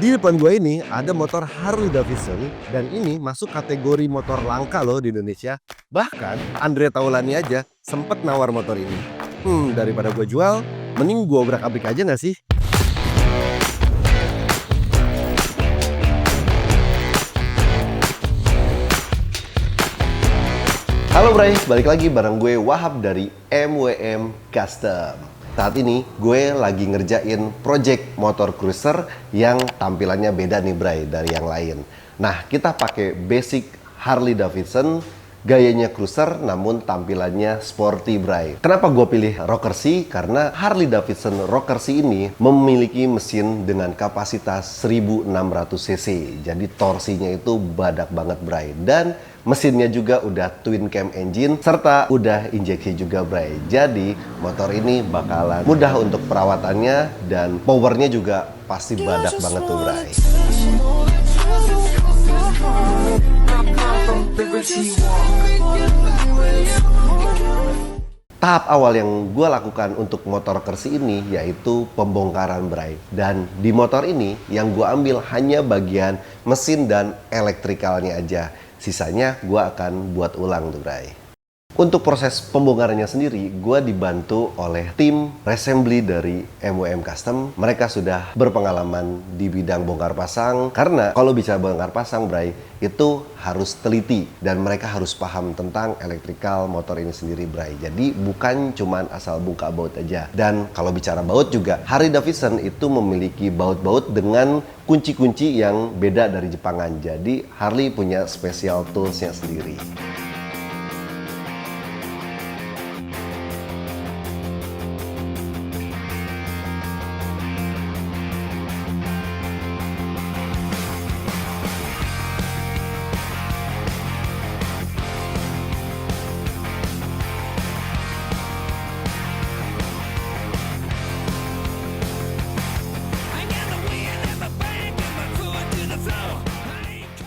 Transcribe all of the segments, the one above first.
Di depan gue ini ada motor Harley Davidson dan ini masuk kategori motor langka loh di Indonesia. Bahkan Andre Taulani aja sempet nawar motor ini. Daripada gue jual, mending gue obrak-abrik aja nggak sih? Halo Bray, balik lagi bareng gue Wahab dari MWM Custom. Saat ini gue lagi ngerjain project motor cruiser yang tampilannya beda nih Bray dari yang lain. Nah, kita pakai basic Harley Davidson, gayanya cruiser namun tampilannya sporty Bray. Kenapa gue pilih Rocker C? Karena Harley Davidson Rocker C ini memiliki mesin dengan kapasitas 1600 cc. Jadi torsinya itu badak banget Bray. Dan mesinnya juga udah twin cam engine serta udah injeksi juga Bray. Jadi motor ini bakalan mudah untuk perawatannya dan powernya juga pasti badak banget tuh Bray. Tahap awal yang gue lakukan untuk motor Kersi ini yaitu pembongkaran Bray. Dan di motor ini yang gue ambil hanya bagian mesin dan elektrikalnya aja. Sisanya gue akan buat ulang tuh Bray. Untuk proses pembongkarannya sendiri, gue dibantu oleh tim reassembly dari MWM Custom. Mereka sudah berpengalaman di bidang bongkar pasang. Karena kalau bicara bongkar pasang, Bray, itu harus teliti. Dan mereka harus paham tentang elektrikal motor ini sendiri, Bray. Jadi bukan cuman asal buka baut aja. Dan kalau bicara baut juga, Harley Davidson itu memiliki baut-baut dengan kunci-kunci yang beda dari Jepangan. Jadi Harley punya special toolsnya sendiri.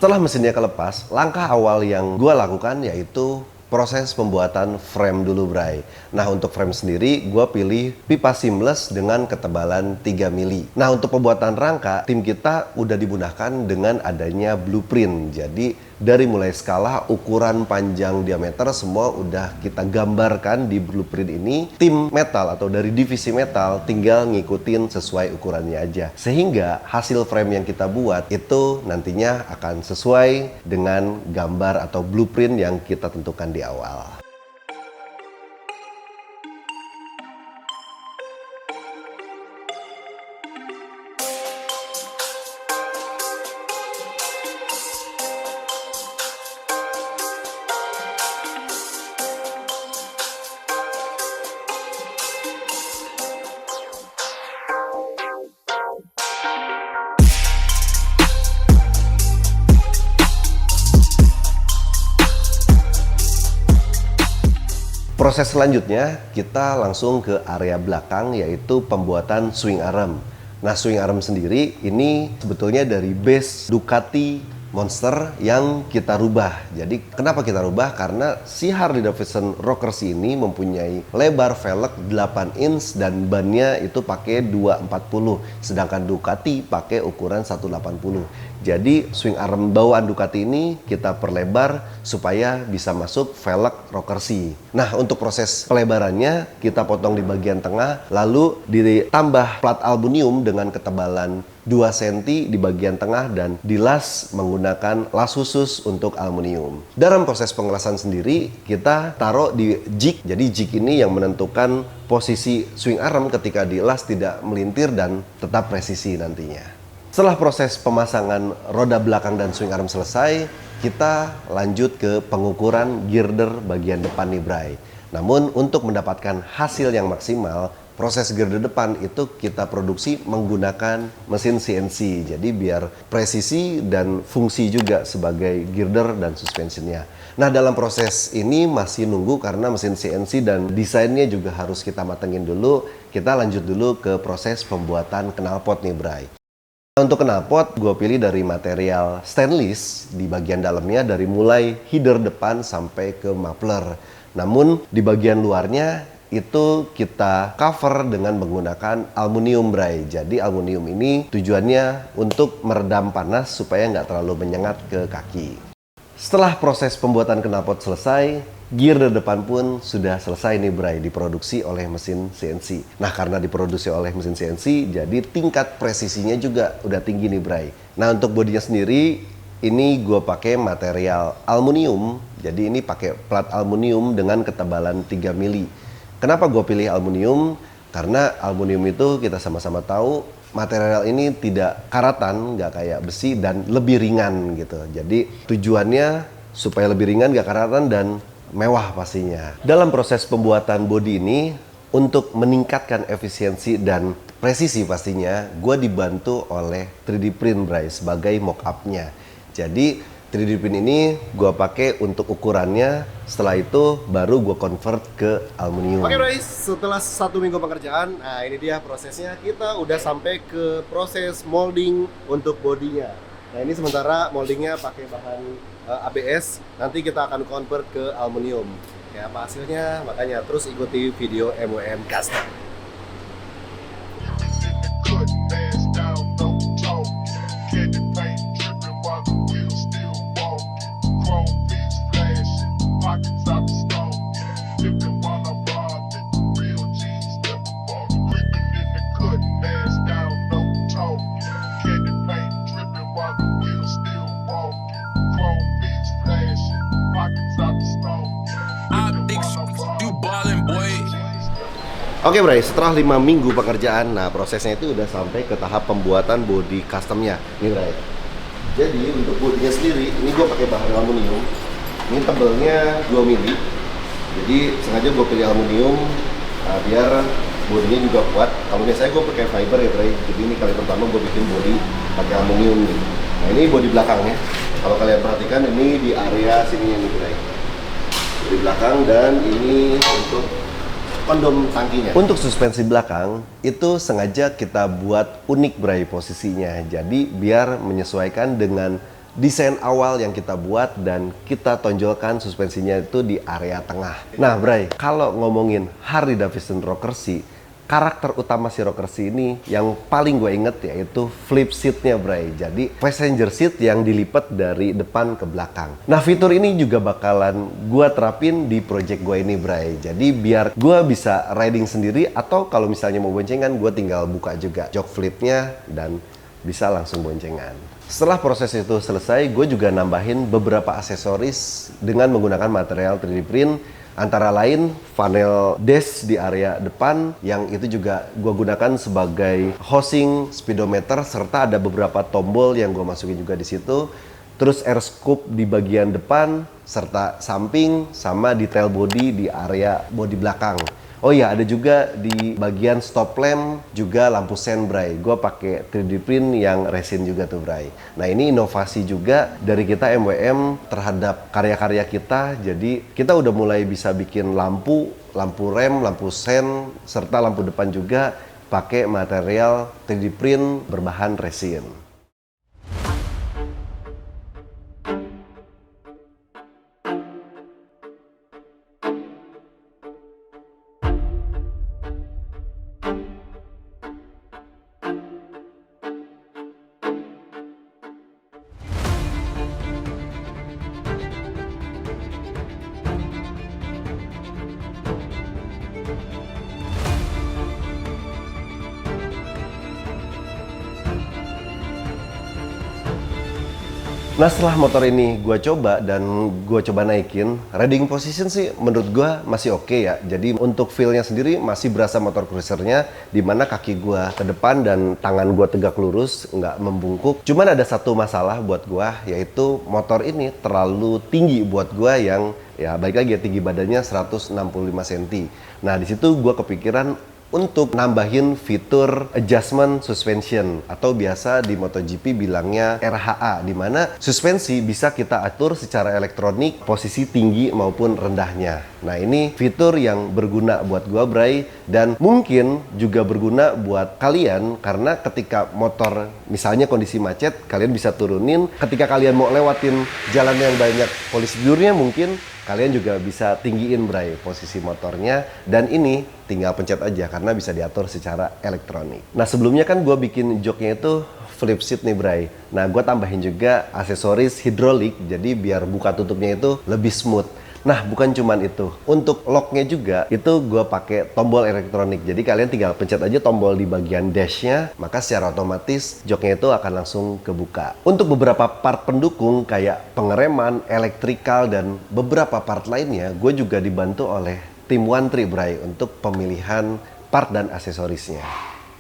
Setelah mesinnya kelepas, langkah awal yang gue lakukan yaitu proses pembuatan frame dulu Bray. Nah untuk frame sendiri gue pilih pipa seamless dengan ketebalan 3 mili. Nah untuk pembuatan rangka, tim kita udah dimudahkan dengan adanya blueprint. Jadi dari mulai skala, ukuran, panjang, diameter semua udah kita gambarkan di blueprint ini. Tim metal atau dari divisi metal tinggal ngikutin sesuai ukurannya aja. Sehingga hasil frame yang kita buat itu nantinya akan sesuai dengan gambar atau blueprint yang kita tentukan di awal. Proses selanjutnya kita langsung ke area belakang yaitu pembuatan swing arm. Nah swing arm sendiri ini sebetulnya dari base Ducati Monster yang kita rubah. Jadi kenapa kita rubah? Karena si Harley Davidson Rocker C ini mempunyai lebar velg 8 inch dan bannya itu pakai 240, sedangkan Ducati pakai ukuran 180. Jadi swing arm bawaan Ducati ini kita perlebar supaya bisa masuk velg Rocker C. Nah untuk proses pelebarannya kita potong di bagian tengah, lalu ditambah plat aluminium dengan ketebalan 2 cm di bagian tengah dan dilas menggunakan las khusus untuk aluminium. Dalam proses pengelasan sendiri kita taruh di jig. Jadi jig ini yang menentukan posisi swing arm ketika dilas tidak melintir dan tetap presisi nantinya. Setelah proses pemasangan roda belakang dan swing arm selesai, kita lanjut ke pengukuran girder bagian depan nih Bray. Namun untuk mendapatkan hasil yang maksimal, proses girder depan itu kita produksi menggunakan mesin CNC. Jadi biar presisi dan fungsi juga sebagai girder dan suspensionnya. Nah dalam proses ini masih nunggu karena mesin CNC dan desainnya juga harus kita matengin dulu. Kita lanjut dulu ke proses pembuatan knalpot nih Bray. Untuk knalpot gue pilih dari material stainless di bagian dalamnya dari mulai header depan sampai ke muffler. Namun di bagian luarnya itu kita cover dengan menggunakan aluminium, Bray. Jadi aluminium ini tujuannya untuk meredam panas supaya nggak terlalu menyengat ke kaki. Setelah proses pembuatan knalpot selesai, gear depan pun sudah selesai nih, Bray, diproduksi oleh mesin CNC. Nah, karena diproduksi oleh mesin CNC, jadi tingkat presisinya juga udah tinggi nih, Bray. Nah, untuk bodinya sendiri, ini gue pakai material aluminium. Jadi ini pakai plat aluminium dengan ketebalan 3 mili. Kenapa gue pilih aluminium? Karena aluminium itu kita sama-sama tahu material ini tidak karatan, nggak kayak besi, dan lebih ringan gitu. Jadi tujuannya supaya lebih ringan, nggak karatan, dan mewah pastinya. Dalam proses pembuatan bodi ini, untuk meningkatkan efisiensi dan presisi pastinya, gue dibantu oleh 3D print, Bray, sebagai mock-up-nya. Jadi 3D print ini gue pakai untuk ukurannya, setelah itu baru gue convert ke aluminium. Oke, Bray, setelah 1 minggu pekerjaan, nah ini dia prosesnya. Kita udah sampai ke proses molding untuk bodinya. Nah ini sementara moldingnya pakai bahan ABS, nanti kita akan convert ke aluminium. Ya apa hasilnya, makanya terus ikuti video MWM Custom. Oke, Bray, setelah 5 minggu pekerjaan, nah prosesnya itu udah sampai ke tahap pembuatan bodi customnya nih, Bray. Jadi untuk bodinya sendiri, ini gue pakai bahan aluminium. Ini tebelnya 2 mili. Jadi sengaja gue pilih aluminium biar bodinya juga kuat. Kalau biasanya gue pakai fiber ya, Bray. Jadi ini kali pertama gue bikin bodi pakai aluminium nih. Nah ini bodi belakangnya. Kalau kalian perhatikan ini di area sini nih, Bray. Bodi belakang, dan ini untuk kondom tangkinya. Untuk suspensi belakang itu sengaja kita buat unik, Bray, posisinya. Jadi biar menyesuaikan dengan desain awal yang kita buat, dan kita tonjolkan suspensinya itu di area tengah. Nah, Bray, kalau ngomongin Harley Davidson Rockersy, karakter utama si Rockersy ini yang paling gue inget yaitu flip seatnya, Bray. Jadi passenger seat yang dilipat dari depan ke belakang. Nah, fitur ini juga bakalan gue terapin di project gue ini, Bray. Jadi biar gue bisa riding sendiri, atau kalau misalnya mau boncengan, gue tinggal buka juga jok flipnya dan bisa langsung boncengan. Setelah proses itu selesai, gue juga nambahin beberapa aksesoris dengan menggunakan material 3D print. Antara lain panel dash di area depan, yang itu juga gue gunakan sebagai housing speedometer, serta ada beberapa tombol yang gue masukin juga di situ. Terus air scoop di bagian depan, serta samping, sama detail body di area body belakang. Oh iya, ada juga di bagian stop lamp juga lampu sen, Bray. Gue pakai 3D print yang resin juga tuh, Bray. Nah ini inovasi juga dari kita MWM terhadap karya-karya kita. Jadi kita udah mulai bisa bikin lampu rem, lampu sen, serta lampu depan juga pakai material 3D print berbahan resin. Nah setelah motor ini gue coba dan gue coba naikin, riding position sih menurut gue masih oke ya. Jadi untuk feel-nya sendiri masih berasa motor cruisernya, dimana kaki gue ke depan dan tangan gue tegak lurus, nggak membungkuk. Cuman ada satu masalah buat gue, yaitu motor ini terlalu tinggi buat gue yang ya baik lagi ya, tinggi badannya 165 cm. Nah di situ gue kepikiran untuk nambahin fitur adjustment suspension, atau biasa di MotoGP bilangnya RHA, di mana suspensi bisa kita atur secara elektronik posisi tinggi maupun rendahnya. Nah ini fitur yang berguna buat gua, Bray, dan mungkin juga berguna buat kalian, karena ketika motor misalnya kondisi macet, kalian bisa turunin. Ketika kalian mau lewatin jalan yang banyak polisi durnya, mungkin kalian juga bisa tinggiin Bray posisi motornya, dan ini tinggal pencet aja karena bisa diatur secara elektronik. Nah sebelumnya kan gue bikin joknya itu flip seat nih Bray. Nah gue tambahin juga aksesoris hidrolik, jadi biar buka tutupnya itu lebih smooth. Nah bukan cuman itu, untuk locknya juga itu gue pakai tombol elektronik. Jadi kalian tinggal pencet aja tombol di bagian dashnya, maka secara otomatis joknya itu akan langsung kebuka. Untuk beberapa part pendukung kayak pengereman, elektrikal, dan beberapa part lainnya, gue juga dibantu oleh tim One Tree Bray untuk pemilihan part dan aksesorisnya.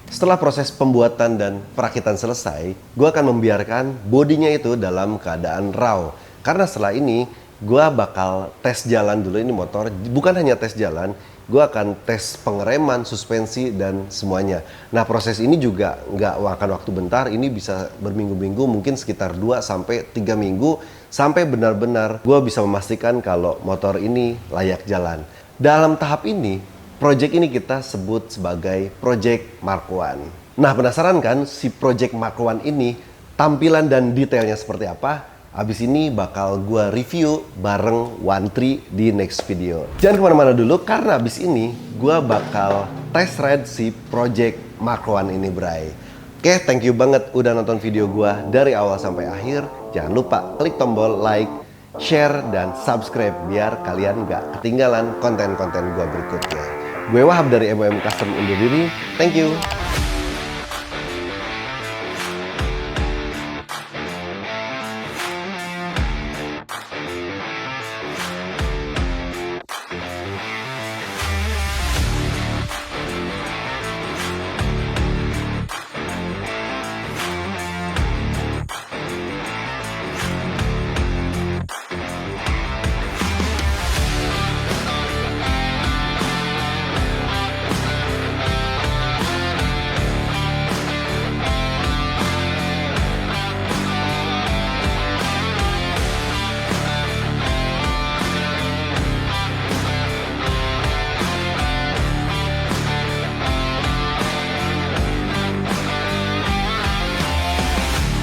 Setelah proses pembuatan dan perakitan selesai, gue akan membiarkan bodinya itu dalam keadaan raw. Karena setelah ini, gue bakal tes jalan dulu ini motor. Bukan hanya tes jalan, gue akan tes pengereman, suspensi, dan semuanya. Nah proses ini juga nggak makan waktu bentar, ini bisa berminggu-minggu, mungkin sekitar 2-3 minggu, sampai benar-benar gue bisa memastikan kalau motor ini layak jalan. Dalam tahap ini, project ini kita sebut sebagai Project Mark I. Nah penasaran kan si Project Mark I ini tampilan dan detailnya seperti apa? Abis ini bakal gue review bareng One Tree di next video. Jangan kemana-mana dulu karena abis ini gue bakal test ride si Project Mark I ini Bray. Oke, thank you banget udah nonton video gue dari awal sampai akhir. Jangan lupa klik tombol like, share, dan subscribe biar kalian gak ketinggalan konten-konten gue berikutnya. Gue Wahab dari MOM Custom undur diri. Thank you.